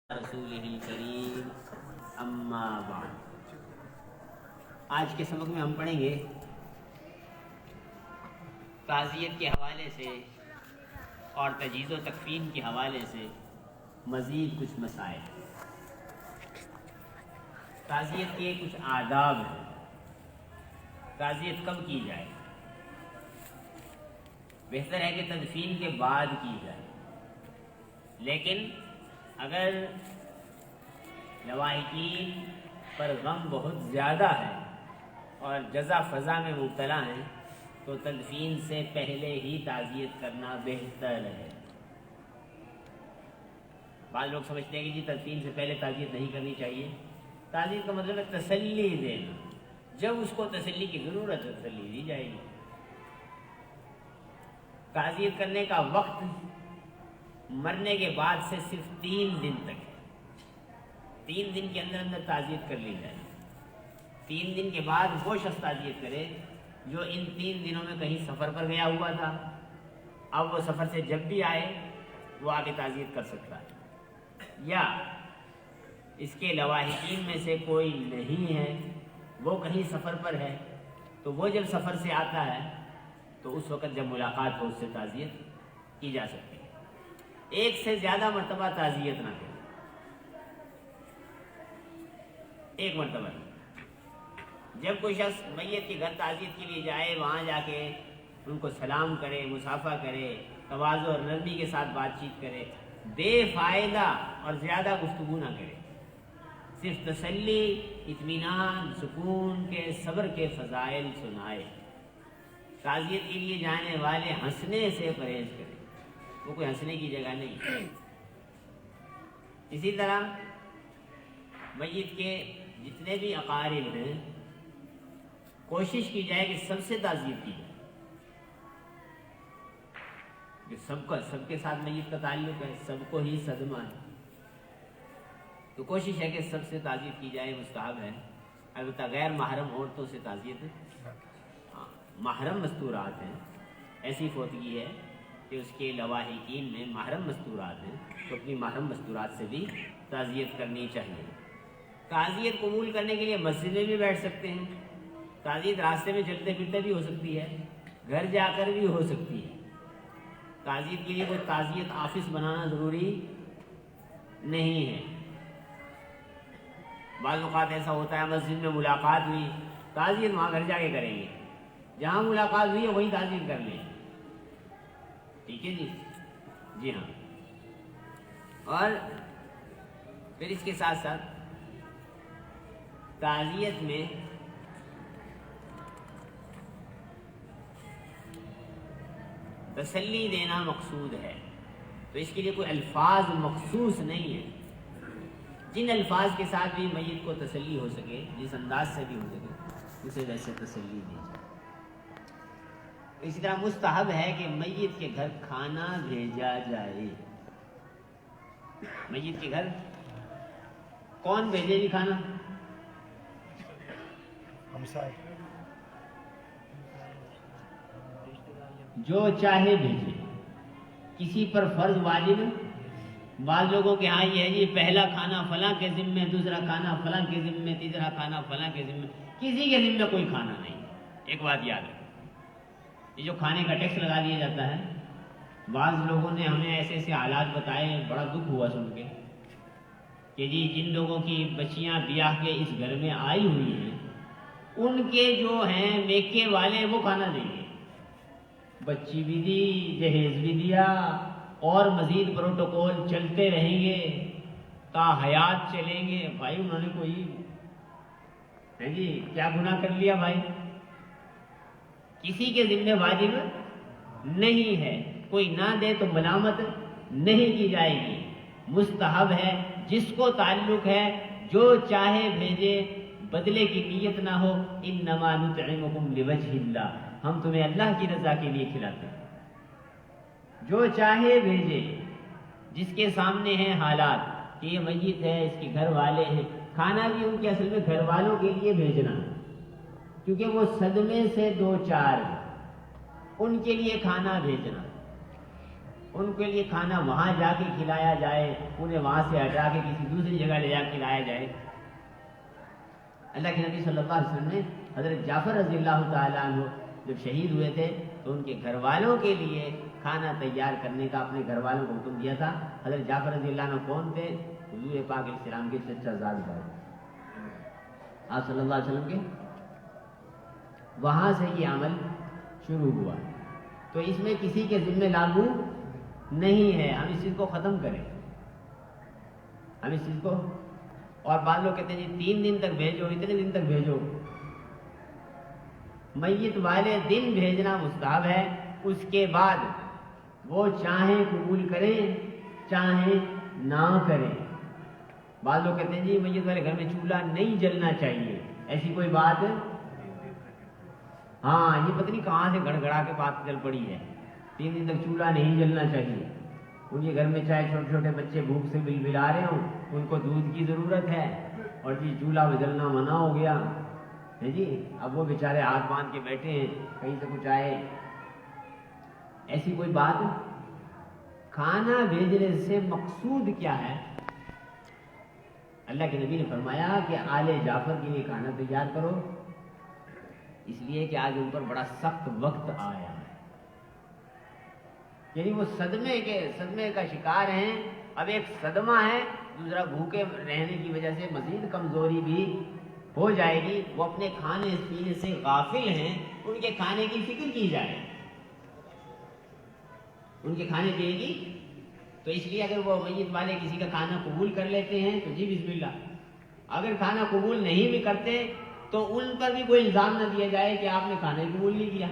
رسولہ الکریم اما بعد۔ آج کے سبق میں ہم پڑھیں گے تعزیت کے حوالے سے اور تجہیز و تکفین کے حوالے سے مزید کچھ مسائل۔ تعزیت کے کچھ آداب ہیں۔ تعزیت کب کی جائے؟ بہتر ہے کہ تدفین کے بعد کی جائے، لیکن اگر لواحقین پر غم بہت زیادہ ہے اور جزا فضا میں مبتلا ہیں تو تدفین سے پہلے ہی تعزیت کرنا بہتر ہے۔ بعض لوگ سمجھتے ہیں کہ جی تدفین سے پہلے تعزیت نہیں کرنی چاہیے۔ تعزیت کا مطلب ہے تسلی دینا، جب اس کو تسلی کی ضرورت ہے تسلی دی جائے گی۔ تعزیت کرنے کا وقت مرنے کے بعد سے صرف 3 دن تک ہے۔ 3 دن کے اندر اندر تعزیت کر لی جائے۔ 3 دن کے بعد وہ شخص تعزیت کرے جو ان 3 دنوں میں کہیں سفر پر گیا ہوا تھا، اب وہ سفر سے جب بھی آئے وہ آگے تعزیت کر سکتا ہے، یا اس کے لواحقین میں سے کوئی نہیں ہے، وہ کہیں سفر پر ہے تو وہ جب سفر سے آتا ہے تو اس وقت جب ملاقات ہو اس سے تعزیت کی جا سکتی ہے۔ ایک سے زیادہ مرتبہ تعزیت نہ کرے، ایک مرتبہ نہیں۔ جب کوئی شخص میت کے گھر تعزیت کے لیے جائے، وہاں جا کے ان کو سلام کرے، مصافحہ کرے، تواضع اور نرمی کے ساتھ بات چیت کرے، بے فائدہ اور زیادہ گفتگو نہ کرے، صرف تسلی، اطمینان، سکون کے، صبر کے فضائل سنائے۔ تعزیت کے لیے جانے والے ہنسنے سے پرہیز کرے، وہ کوئی ہنسنے کی جگہ نہیں۔ اسی طرح میت کے جتنے بھی اقارب ہیں کوشش کی جائے کہ سب سے تعزیت کی جائے، کہ سب کے ساتھ میت کا تعلق ہے، سب کو ہی صدمہ ہے، تو کوشش ہے کہ سب سے تعزیت کی جائے، مستحب ہے۔ البتہ غیر محرم عورتوں سے تعزیت، محرم مستورات ہیں، ایسی فوتگی ہے کہ اس کے لواحقین میں محرم مستورات ہیں تو اپنی محرم مستورات سے بھی تعزیت کرنی چاہیے۔ تعزیت قبول کرنے کے لیے مسجد میں بھی بیٹھ سکتے ہیں، تعزیت راستے میں چلتے پھرتے بھی ہو سکتی ہے، گھر جا کر بھی ہو سکتی ہے۔ تعزیت کے لیے کوئی تعزیت آفس بنانا ضروری نہیں ہے۔ بعض اوقات ایسا ہوتا ہے مسجد میں ملاقات ہوئی، تعزیت وہاں گھر جا کے کریں گے، جہاں ملاقات ہوئی ہے وہیں تعزیت کر لیں، ٹھیک ہے جی؟ جی ہاں۔ اور پھر اس کے ساتھ ساتھ تعزیت میں تسلی دینا مقصود ہے، تو اس کے لیے کوئی الفاظ مخصوص نہیں ہے۔ جن الفاظ کے ساتھ بھی میت کو تسلی ہو سکے، جس انداز سے بھی ہو سکے، اسے ویسے تسلی دی جائے۔ اسی طرح مستحب ہے کہ میت کے گھر کھانا بھیجا جائے۔ میت کے گھر کون بھیجے گی کھانا؟ جو چاہے بھیجے، کسی پر فرض واجب۔ بعض لوگوں کے ہاں یہ ہے جی پہلا کھانا فلاں کے ذمے، دوسرا کھانا فلاں کے ذمے، تیسرا کھانا فلاں کے ذمے۔ کسی کے ذمے کوئی کھانا نہیں۔ ایک بات یاد رکھیں، یہ جو کھانے کا ٹیکس لگا دیا جاتا ہے، بعض لوگوں نے ہمیں ایسے ایسے حالات بتائے، بڑا دکھ ہوا سن کے کہ جی جن لوگوں کی بچیاں بیاہ کے اس گھر میں آئی ہوئی ہیں ان کے جو ہیں میکے والے وہ کھانا دیں گے، بچی بھی دی، جہیز بھی دیا، اور مزید پروٹوکول چلتے رہیں گے، تا حیات چلیں گے۔ بھائی انہوں نے کوئی ہے جی کیا گناہ کر لیا بھائی؟ کسی کے ذمہ واجب نہیں ہے، کوئی نہ دے تو ملامت نہیں کی جائے گی، مستحب ہے، جس کو تعلق ہے جو چاہے بھیجے، بدلے کی نیت نہ ہو۔ انما نطعمکم لوجہ اللہ، ہم تمہیں اللہ کی رضا کے لیے کھلاتے ہیں۔ جو چاہے بھیجے، جس کے سامنے ہیں حالات کہ یہ میت ہے، اس کے گھر والے ہیں، کھانا بھی ان کے اصل میں گھر والوں کے لیے بھیجنا، کیونکہ وہ صدمے سے 2-4 ہیں، ان کے لیے کھانا بھیجنا۔ ان کے لیے کھانا وہاں جا کے کھلایا جائے، انہیں وہاں سے ہٹا کے کسی دوسری جگہ لے جا کے کھلایا جائے۔ اللہ کے نبی صلی اللہ علیہ وسلم نے حضرت جعفر رضی اللہ تعالیٰ عنہ جب شہید ہوئے تھے تو ان کے گھر والوں کے لیے کھانا تیار کرنے کا اپنے گھر والوں کو حکم دیا تھا۔ حضرت جعفر رضی اللہ عنہ کون تھے؟ حضور پاک علیہ السلام کے چچا زاد بھائی، آپ صلی اللہ علیہ وسلم کے۔ وہاں سے یہ عمل شروع ہوا، تو اس میں کسی کے ذمہ لاگو نہیں ہے، ہم اس چیز کو ختم کریں، ہم اس چیز کو۔ اور بعض لوگ کہتے ہیں جی 3 دن تک بھیجو، اتنے دن تک بھیجو، میت والے دن بھیجنا مستحب ہے، اس کے بعد وہ چاہیں قبول کریں چاہیں نہ کریں۔ بعض لوگ کہتے ہیں جی میت والے گھر میں چولہا نہیں جلنا چاہیے، ایسی کوئی بات، ہاں یہ پتہ نہیں کہاں سے گڑ گڑا کے بات چل پڑی ہے، 3 دن تک چولہا نہیں جلنا چاہیے۔ ان کے گھر میں چاہے چھوٹے چھوٹے بچے بھوک سے بلبلا رہے ہوں، ان کو دودھ کی ضرورت ہے، اور جی چولہا جلنا منع ہو گیا ہے جی، اب وہ بیچارے ہاتھ باندھ کے بیٹھے ہیں کہیں سے کچھ آئے، ایسی کوئی بات۔ کھانا بھیجنے سے مقصود کیا ہے؟ اللہ کے نبی نے فرمایا کہ آل جعفر کے لیے کھانا تیار کرو، اس لیے کہ آج ان پر بڑا سخت وقت آیا ہے، یعنی وہ صدمے کا شکار ہیں۔ اب ایک صدمہ ہے، دوسرا بھوکے رہنے کی وجہ سے مزید کمزوری بھی ہو جائے گی، وہ اپنے کھانے پینے سے غافل ہیں، ان کے کھانے کی فکر کی جائے، ان کے کھانے پینے کی۔ تو اس لیے اگر وہ میت والے کسی کا کھانا قبول کر لیتے ہیں تو جی بسم اللہ، اگر کھانا قبول نہیں بھی کرتے تو ان پر بھی کوئی الزام نہ دیا جائے کہ آپ نے کھانا ہی قبول نہیں کیا،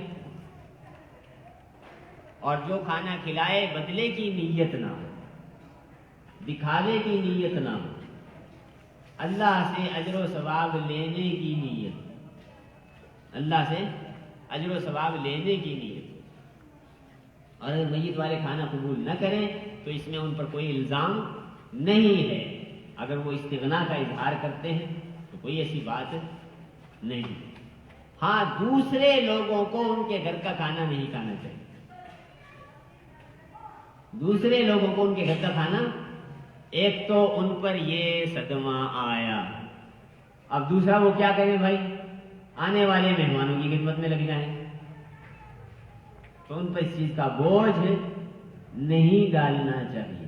اور جو کھانا کھلائے بدلے کی نیت نہ ہو، دکھاوے کی نیت نہ ہو، اللہ سے اجر و ثواب لینے کی نیت، اللہ سے اجر و ثواب لینے کی نیت۔ اور اگر میت والے کھانا قبول نہ کریں تو اس میں ان پر کوئی الزام نہیں ہے، اگر وہ استغنا کا اظہار کرتے ہیں تو کوئی ایسی بات نہیں۔ ہاں دوسرے لوگوں کو ان کے گھر کا کھانا نہیں کھانا چاہیے، دوسرے لوگوں کو ان کے گھر کا کھانا، ایک تو ان پر یہ صدمہ آیا، اب دوسرا وہ کیا کریں بھائی، آنے والے مہمانوں کی خدمت میں لگ جائیں، تو ان پر اس چیز کا بوجھ نہیں ڈالنا چاہیے،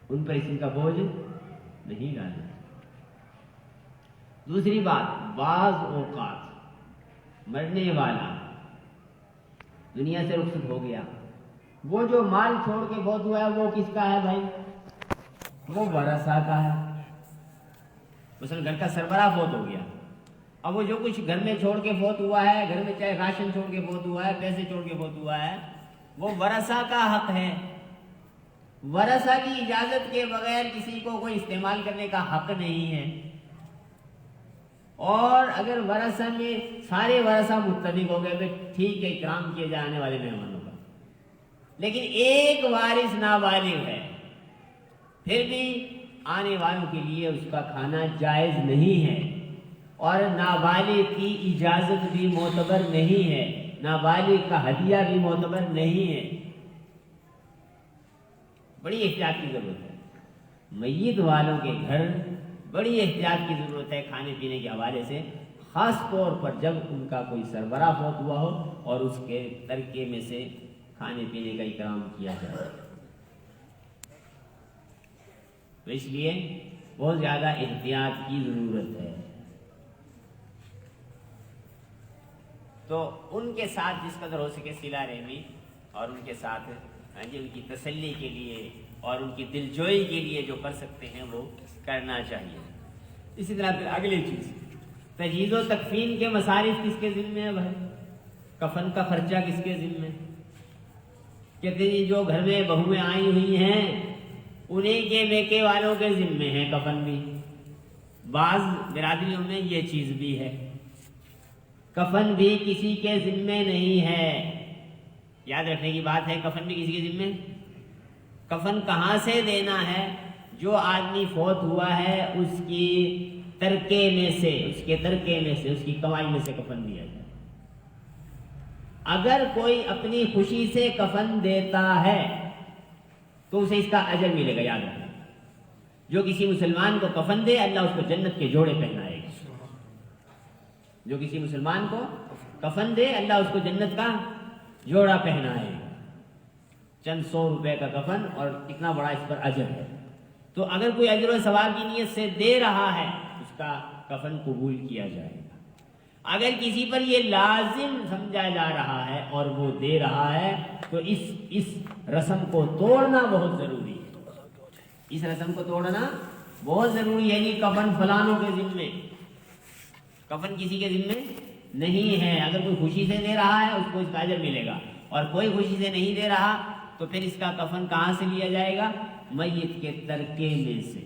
ان پر اس چیز کا بوجھ نہیں ڈالنا چاہیے۔ دوسری بات، بعض اوقات مرنے والا دنیا سے رخصت ہو گیا، وہ جو مال چھوڑ کے فوت ہوا ہے وہ کس کا ہے بھائی؟ وہ ورثہ کا ہے۔ مثلا گھر کا سربراہ فوت ہو گیا، اب وہ جو کچھ گھر میں چھوڑ کے فوت ہوا ہے، گھر میں چاہے راشن چھوڑ کے فوت ہوا ہے، پیسے چھوڑ کے فوت ہوا ہے، وہ ورثہ کا حق ہے، ورثہ کی اجازت کے بغیر کسی کو کوئی استعمال کرنے کا حق نہیں ہے۔ اور اگر ورثہ میں سارے ورثہ متفق ہو گئے تو ٹھیک ہے، اکرام کیے جانے والے مہمانوں کا، لیکن ایک وارث نابالغ ہے، پھر بھی آنے والوں کے لیے اس کا کھانا جائز نہیں ہے، اور نابالغ کی اجازت بھی معتبر نہیں ہے، نابالغ کا ہدیہ بھی معتبر نہیں ہے۔ بڑی احتیاط کی ضرورت ہے، میت والوں کے گھر بڑی احتیاط کی ضرورت ہے کھانے پینے کے حوالے سے، خاص طور پر جب ان کا کوئی سربراہ فوت ہوا ہو اور اس کے ترکے میں سے کھانے پینے کا اکرام کیا جائے۔ تو اس لیے بہت زیادہ احتیاط کی ضرورت ہے۔ تو ان کے ساتھ جس قدر ہو سکے صلہ رحمی، اور ان کے ساتھ ان کی تسلی کے لیے اور ان کی دلجوئی کے لیے جو کر سکتے ہیں وہ کرنا چاہیے۔ اسی طرح پھر اگلی چیز، تجہیز و تکفین کے مصارف کس کے ذمہ ہے بھائی؟ کفن کا خرچہ کس کے ذمہ ہے؟ کہتے ہیں جو گھر میں بہویں آئی ہوئی ہیں انہیں کے میکے والوں کے ذمہ ہے کفن بھی، بعض برادریوں میں یہ چیز بھی ہے، کفن بھی کسی کے ذمہ نہیں ہے۔ یاد رکھنے کی بات ہے، کفن بھی کسی کے ذمہ، کفن کہاں سے دینا ہے؟ جو آدمی فوت ہوا ہے اس کی ترکے میں سے، اس کے ترکے میں سے، اس کی کمائی میں سے کفن دیا جائے۔ اگر کوئی اپنی خوشی سے کفن دیتا ہے تو اسے اس کا اجر ملے گا. یاد رکھنا, جو کسی مسلمان کو کفن دے اللہ اس کو جنت کے جوڑے پہنائے گا. جو کسی مسلمان کو کفن دے اللہ اس کو جنت کا جوڑا پہنائے گا. چند 100 روپے کا کفن اور اتنا بڑا اس پر اجر ہے. تو اگر کوئی اجر و ثواب کی نیت سے دے رہا ہے اس کا کفن قبول کیا جائے گا. اگر کسی پر یہ لازم سمجھا جا رہا ہے اور وہ دے رہا ہے تو اس رسم کو توڑنا بہت ضروری ہے. اس رسم کو توڑنا بہت ضروری ہے. نہیں کفن فلانوں کے ذمے, کفن کسی کے ذمے نہیں ہے. اگر کوئی خوشی سے دے رہا ہے اس کو اس کا اجر ملے گا, اور کوئی خوشی سے نہیں دے رہا تو پھر اس کا کفن کہاں سے لیا جائے گا؟ میت کے ترکے میں سے.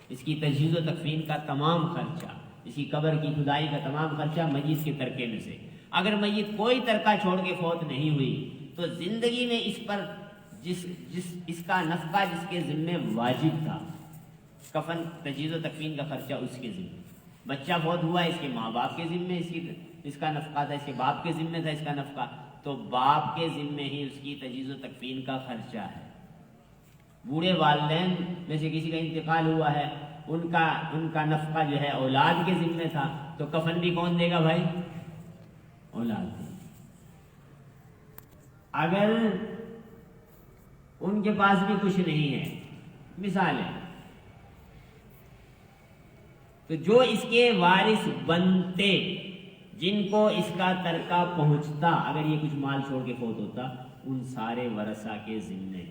اس کی تجہیز و تکفین کا تمام خرچہ, اس کی قبر کی کھدائی کا تمام خرچہ میت کے ترکے میں سے. اگر میت کوئی ترکہ چھوڑ کے فوت نہیں ہوئی تو زندگی میں اس پر اس کا نفقہ جس کے ذمے واجب تھا, کفن تجہیز و تکفین کا خرچہ اس کے ذمے. بچہ فوت ہوا اس کے ماں باپ کے ذمے اس کا نفقہ تھا, اس کے باپ کے ذمے تھا اس کا نفقہ, تو باپ کے ذمے ہی اس کی تجہیز و تکفین کا خرچہ ہے. بوڑھے والدین میں سے کسی کا انتقال ہوا ہے, ان کا نفقہ جو ہے اولاد کے ذمے تھا, تو کفن بھی کون دے گا بھائی؟ اولاد دے. اگر ان کے پاس بھی کچھ نہیں ہے, مثال ہے, تو جو اس کے وارث بنتے جن کو اس کا ترکہ پہنچتا, اگر یہ کچھ مال چھوڑ کے فوت ہوتا, ان سارے ورثہ کے ذمے.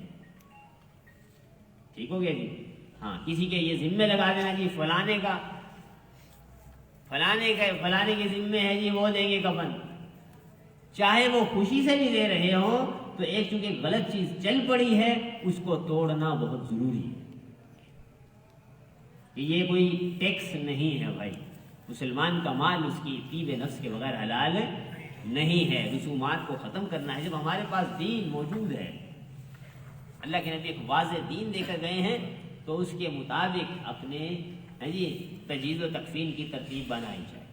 ٹھیک ہو گیا جی؟ ہاں, کسی کے یہ ذمے لگا دینا جی فلانے کے ذمے ہے جی وہ دیں گے کفن, چاہے وہ خوشی سے بھی دے رہے ہوں, تو ایک چونکہ غلط چیز چل پڑی ہے اس کو توڑنا بہت ضروری ہے. کہ یہ کوئی ٹیکس نہیں ہے بھائی, مسلمان کا مال اس کی طیب نفس کے بغیر حلال نہیں ہے. رسومات کو ختم کرنا ہے. جب ہمارے پاس دین موجود ہے, اللہ کے نبی ایک واضح دین دے کر گئے ہیں, تو اس کے مطابق اپنے تجہیز و تکفین کی ترتیب بنائی جائے.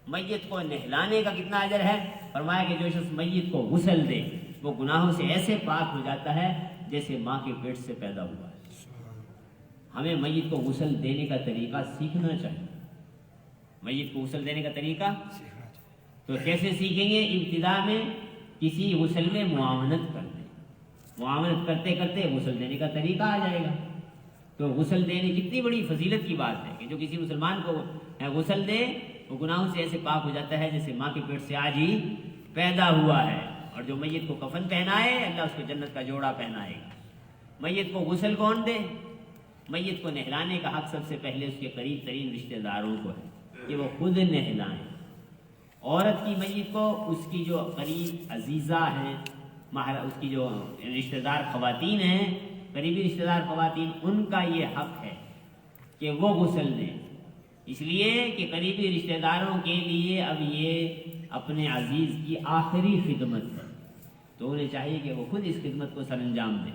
میت کو نہلانے کا کتنا اجر ہے؟ فرمایا کہ جو شخص میت کو غسل دے وہ گناہوں سے ایسے پاک ہو جاتا ہے جیسے ماں کے پیٹ سے پیدا ہوا ہے. ہمیں میت کو غسل دینے کا طریقہ سیکھنا چاہیے. میت کو غسل دینے کا طریقہ تو کیسے سیکھیں گے؟ ابتدا میں کسی غسل میں معاونت کر دیں, معاونت کرتے کرتے غسل دینے کا طریقہ آ جائے گا. تو غسل دینے کتنی بڑی فضیلت کی بات ہے کہ جو کسی مسلمان کو غسل دے وہ گناہوں سے ایسے پاک ہو جاتا ہے جیسے ماں کے پیٹ سے آج ہی پیدا ہوا ہے. اور جو میت کو کفن پہنائے اللہ اس کو جنت کا جوڑا پہنائے گا. میت کو غسل کون دے؟ میت کو نہلانے کا حق سب سے پہلے اس کے قریب ترین رشتہ داروں کو ہے کہ وہ خود نہلائیں. عورت کی میت کو اس کی جو قریب عزیزہ ہیں, اس کی جو رشتہ دار خواتین ہیں, قریبی رشتہ دار خواتین, ان کا یہ حق ہے کہ وہ غسل دیں. اس لیے کہ قریبی رشتہ داروں کے لیے اب یہ اپنے عزیز کی آخری خدمت ہے, تو انہیں چاہیے کہ وہ خود اس خدمت کو سر انجام دیں.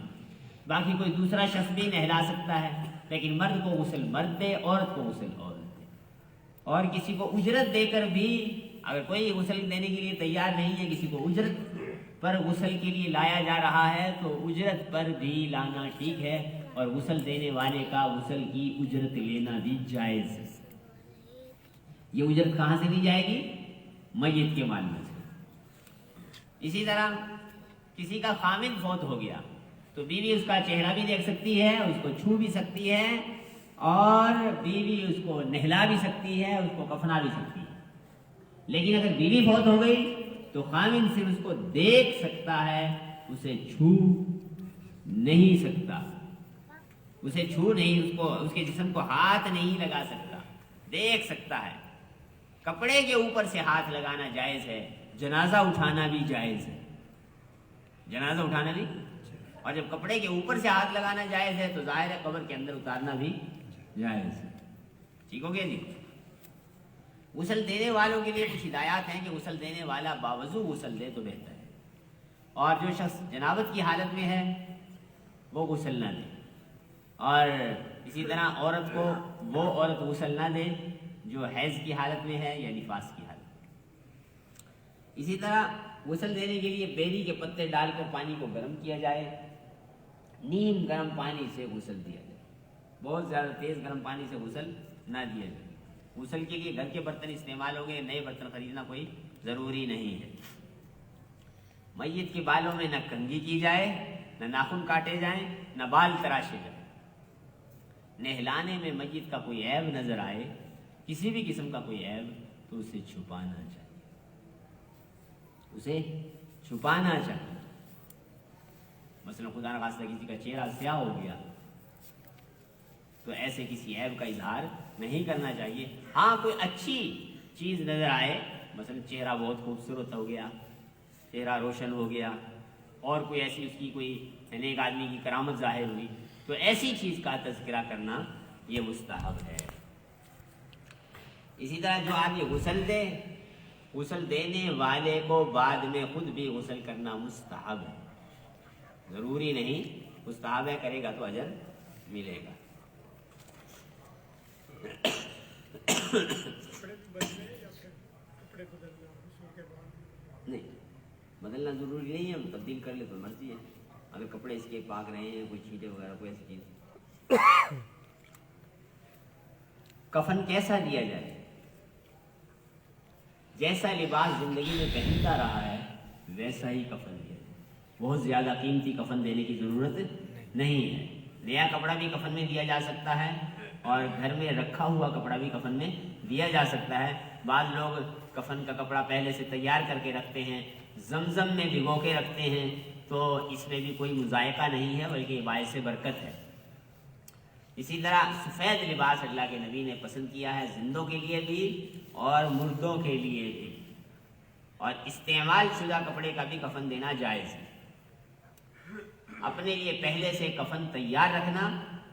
باقی کوئی دوسرا شخص بھی نہلا سکتا ہے, لیکن مرد کو غسل مرد دے, عورت کو غسل عورت دے. اور کسی کو اجرت دے کر بھی, اگر کوئی غسل دینے کے لیے تیار نہیں ہے, کسی کو اجرت پر غسل کے لیے لایا جا رہا ہے, تو اجرت پر بھی لانا ٹھیک ہے, اور غسل دینے والے کا غسل کی اجرت لینا بھی جائز ہے. یہ اجرت کہاں سے لی جائے گی؟ میت کے مال میں سے. اسی طرح کسی کا خامن فوت ہو گیا تو بیوی اس کا چہرہ بھی دیکھ سکتی ہے, اس کو چھو بھی سکتی ہے, اور بیوی اس کو نہلا بھی سکتی ہے, اس کو کفنا بھی سکتی ہے. لیکن اگر بیوی فوت ہو گئی تو خامن صرف اس کو دیکھ سکتا ہے, اسے چھو نہیں سکتا. اسے چھو نہیں, اس کے جسم کو ہاتھ نہیں لگا سکتا, دیکھ سکتا ہے. کپڑے کے اوپر سے ہاتھ لگانا جائز ہے, جنازہ اٹھانا بھی جائز ہے. جنازہ اٹھانا بھی, اور جب کپڑے کے اوپر سے ہاتھ لگانا جائز ہے تو ظاہر ہے قبر کے اندر اتارنا بھی جائز ہے. ٹھیک ہو گیا جی؟ غسل دینے والوں کے لیے کچھ ہدایات ہیں کہ غسل دینے والا باوضو غسل دے تو بہتر ہے, اور جو شخص جنابت کی حالت میں ہے وہ غسل نہ دے. اور اسی طرح عورت کو وہ عورت غسل نہ دے جو حیض کی حالت میں ہے یا نفاس کی حالت میں. اسی طرح غسل دینے کے لیے بیری کے پتے ڈال کر پانی کو گرم کیا جائے، نیم گرم پانی سے غسل دیا جائے، بہت زیادہ تیز گرم پانی سے غسل نہ دیا جائے۔ غسل کے لیے گھر کے برتن استعمال ہوں گے، نئے برتن خریدنا کوئی ضروری نہیں ہے۔ میت کے بالوں میں نہ کنگھی کی جائے، نہ ناخن کاٹے جائیں، نہ بال تراشے جائیں۔ نہلانے میں میت کا کوئی عیب نظر آئے، کسی بھی قسم کا کوئی عیب، تو اسے چھپانا چاہیے، اسے چھپانا چاہیے۔ مثلا خدا نخواستہ کسی کا چہرہ سیاہ ہو گیا تو ایسے کسی عیب کا اظہار نہیں کرنا چاہیے۔ ہاں کوئی اچھی چیز نظر آئے، مثلا چہرہ بہت خوبصورت ہو گیا، چہرہ روشن ہو گیا، اور کوئی ایسی اس کی کوئی نیک آدمی کی کرامت ظاہر ہوئی، تو ایسی چیز کا تذکرہ کرنا یہ مستحب ہے۔ اسی طرح جو آدمی غسل دے، غسل دینے والے کو بعد میں خود بھی غسل کرنا مستحب ہے، ضروری نہیں، مستحب ہے، کرے گا تو اجر ملے گا۔ نہیں، بدلنا ضروری نہیں ہے، تبدیل کر لے تو مرضی ہے، اگر کپڑے اس کے پاک رہے ہیں، کوئی چھینٹے وغیرہ کوئی ایسی چیز۔ کفن کیسا دیا جائے؟ جیسا لباس زندگی میں پہنتا رہا ہے ویسا ہی کفن دیا جائے، بہت زیادہ قیمتی کفن دینے کی ضرورت نہیں ہے۔ نیا کپڑا بھی کفن میں دیا جا سکتا ہے، اور گھر میں رکھا ہوا کپڑا بھی کفن میں دیا جا سکتا ہے۔ بعض لوگ کفن کا کپڑا پہلے سے تیار کر کے رکھتے ہیں، زمزم میں بھگو کے رکھتے ہیں، تو اس میں بھی کوئی مذائقہ نہیں ہے، بلکہ باعث برکت ہے۔ اسی طرح سفید لباس اللہ کے نبی نے پسند کیا ہے، زندوں کے لیے بھی اور مردوں کے لیے بھی، اور استعمال شدہ کپڑے کا بھی کفن دینا جائز ہے۔ اپنے لیے پہلے سے کفن تیار رکھنا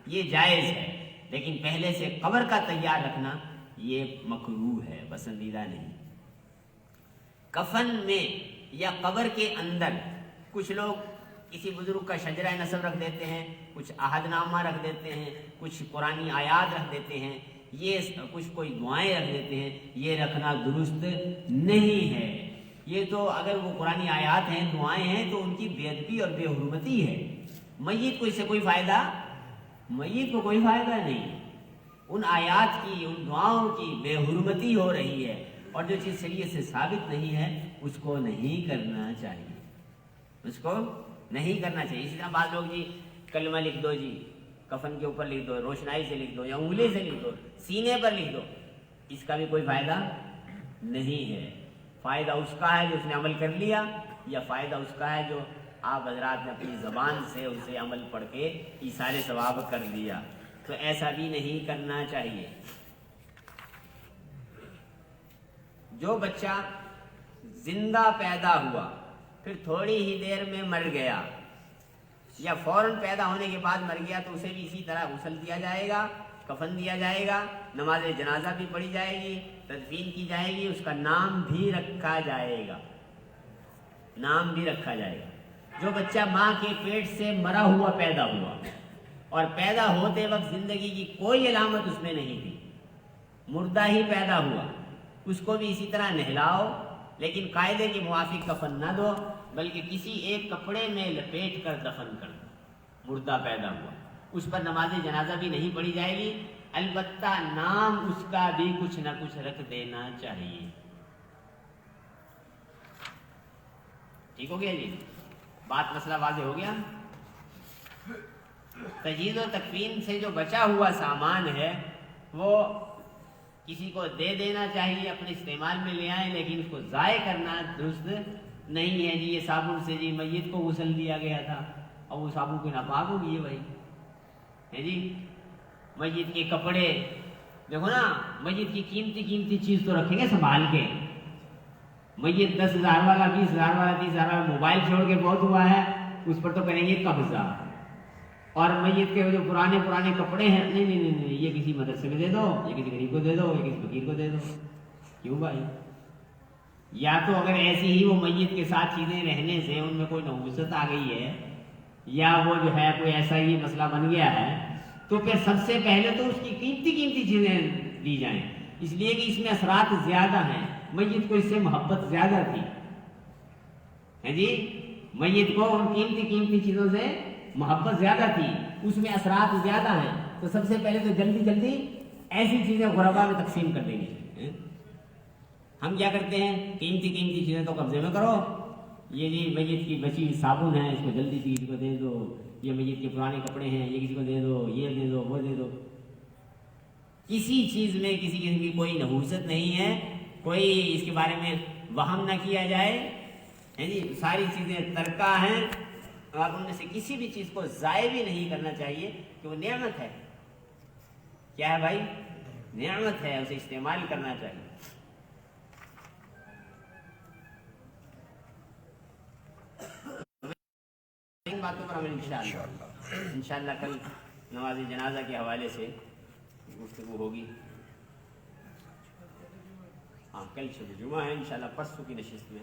یہ جائز ہے، لیکن پہلے سے قبر کا تیار رکھنا یہ مکروہ ہے، پسندیدہ نہیں۔ کفن میں یا قبر کے اندر کچھ لوگ کسی بزرگ کا شجرہ نسب رکھ دیتے ہیں، کچھ عہد نامہ رکھ دیتے ہیں، کچھ قرآنی آیات رکھ دیتے ہیں، یہ کچھ کوئی دعائیں رکھ دیتے ہیں، یہ رکھنا درست نہیں ہے۔ یہ تو اگر وہ قرآنی آیات ہیں، دعائیں ہیں، تو ان کی بے ادبی اور بے حرمتی ہے۔ میت کو اس سے کوئی فائدہ، میت کو کوئی فائدہ نہیں، ان آیات کی، ان دعاؤں کی بے حرمتی ہو رہی ہے، اور جو چیز شریعت سے ثابت نہیں ہے اس کو نہیں کرنا چاہیے، اس کو نہیں کرنا چاہیے۔ اسی طرح بعض لوگ جی کلمہ لکھ دو، جی کفن کے اوپر لکھ دو، روشنائی سے لکھ دو، یا انگلی سے لکھ دو، سینے پر لکھ دو، اس کا بھی کوئی فائدہ نہیں ہے۔ فائدہ اس کا ہے جو اس نے عمل کر لیا، یا فائدہ اس کا ہے جو آپ حضرات نے اپنی زبان سے اسے عمل پڑھ کے ایثار ثواب کر لیا، تو ایسا بھی نہیں کرنا چاہیے۔ جو بچہ زندہ پیدا ہوا پھر تھوڑی ہی دیر میں مر گیا، یا فوراً پیدا ہونے کے بعد مر گیا، تو اسے بھی اسی طرح غسل دیا جائے گا، کفن دیا جائے گا، نماز جنازہ بھی پڑھی جائے گی، تدفین کی جائے گی، اس کا نام بھی رکھا جائے گا، نام بھی رکھا جائے گا۔ جو بچہ ماں کے پیٹ سے مرا ہوا پیدا ہوا اور پیدا ہوتے وقت زندگی کی کوئی علامت اس میں نہیں تھی، مردہ ہی پیدا ہوا، اس کو بھی اسی طرح نہلاؤ، لیکن قاعدے کے موافق کفن نہ دو، بلکہ کسی ایک کپڑے میں لپیٹ کر دفن کر دو۔ مردہ پیدا ہوا، اس پر نماز جنازہ بھی نہیں پڑھی جائے گی، البتہ نام اس کا بھی کچھ نہ کچھ رکھ دینا چاہیے۔ ٹھیک ہو گیا جی؟ بات مسئلہ واضح ہو گیا؟ تجہیز و تکفین سے جو بچا ہوا سامان ہے وہ کسی کو دے دینا چاہیے، اپنے استعمال میں لے آئیں، لیکن اس کو ضائع کرنا درست نہیں ہے۔ جی یہ صابن سے جی میت کو غسل دیا گیا تھا، اور وہ صابن کوئی ناپاک ہو گئی ہے بھائی، ہے جی۔ میت کے کپڑے دیکھو نا، میت کی قیمتی چیز تو رکھیں گے سنبھال کے۔ میت 10,000 والا، 20,000 والا، 30,000 والا موبائل چھوڑ کے بہت ہوا ہے، اس پر تو کریں گے قبضہ۔ اور میت کے جو پرانے کپڑے ہیں، نہیں، یہ کسی مدرسے میں دے دو، یہ کسی غریب کو دے دو، یہ کسی فقیر کو دے دو۔ کیوں بھائی؟ یا تو اگر ایسی ہی وہ میت کے ساتھ چیزیں رہنے سے ان میں کوئی نحوست آ گئی ہے، یا وہ جو ہے کوئی ایسا ہی مسئلہ بن گیا ہے، تو پھر سب سے پہلے تو اس کی قیمتی چیزیں دی جائیں، اس لیے کہ اس میں اثرات زیادہ ہیں، میت کو اس سے محبت زیادہ تھی، ہے جی میت کو ان قیمتی چیزوں سے محبت زیادہ تھی، اس میں اثرات زیادہ ہیں، تو سب سے پہلے تو جلدی ایسی چیزیں غربا میں تقسیم کر دیں گے۔ ہم کیا کرتے ہیں، قیمتی چیزیں تو قبضے میں کرو، یہ جی میت کی بچی صابن ہے، اس کو جلدی کسی کو دے دو، یہ میت کے پرانے کپڑے ہیں، یہ کسی کو دے دو، یہ دے دو، وہ دے دو۔ کسی چیز میں کسی قسم کی کوئی نحوست نہیں ہے، کوئی اس کے بارے میں وہم نہ کیا جائے، ہے جی ساری چیزیں ترکہ ہیں، اور ان میں سے کسی بھی چیز کو ضائع بھی نہیں کرنا چاہیے کہ وہ نعمت ہے۔ کیا ہے بھائی؟ نعمت ہے، اسے استعمال کرنا چاہیے۔ ان باتوں پر ہمیں انشاءاللہ کل نماز جنازہ کے حوالے سے گفتگو ہوگی۔ ہاں کل شب جمعہ ہے، انشاءاللہ پرسوں کی نشست میں